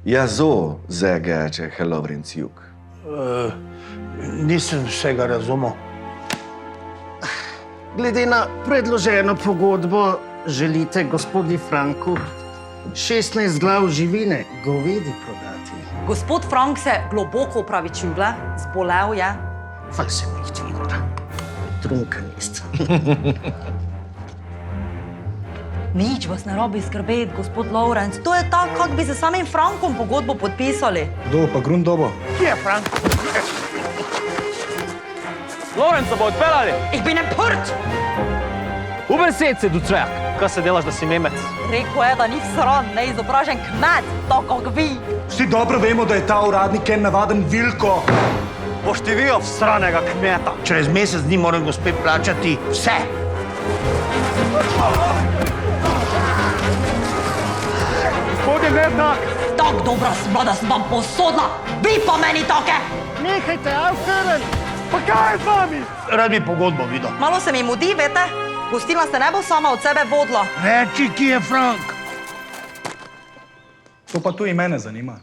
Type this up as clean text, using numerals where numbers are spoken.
Ja, so, sehr geehrter Herr Lovrenciuk. Nisem vsega razumel. Glede na predloženo pogodbo želite gospodi Franku 16 glav živine, govedi prodati. Gospod Frank se globoko upravičuje, zbolel je. Was se nicht wieder. Trunken ist. Nič vas ne rabi skrbeti, gospod Lovrenc. To je tako, kak bi se samim Frankom pogodbo podpisali. Kdo pa Grundobo? Kje je Frank? Lorenzo bo odpeljali. Ich bin empört! Ubesed se, du Zwerg. Kaj se delaš, da si Nemec? Rekel je, da ni sran, neizobražen kmet, tako kot vi. Vsi dobro vemo, da je ta uradnik en navaden Vilko. Boš ti videl stranega kmeta. Čez mesec dni moram gospe plačati vse. Gospodje, ne tak. Tako dobra sva, da sem vam posodila, vi pa meni take! Nehajte, aufhören! Pa kaj je z vami? Rad bi pogodbo videl. Malo se mi mudi, veste? Gostilna se ne bo sama od sebe vodila. Reči, kje je Frank? To pa tu i mene zanima.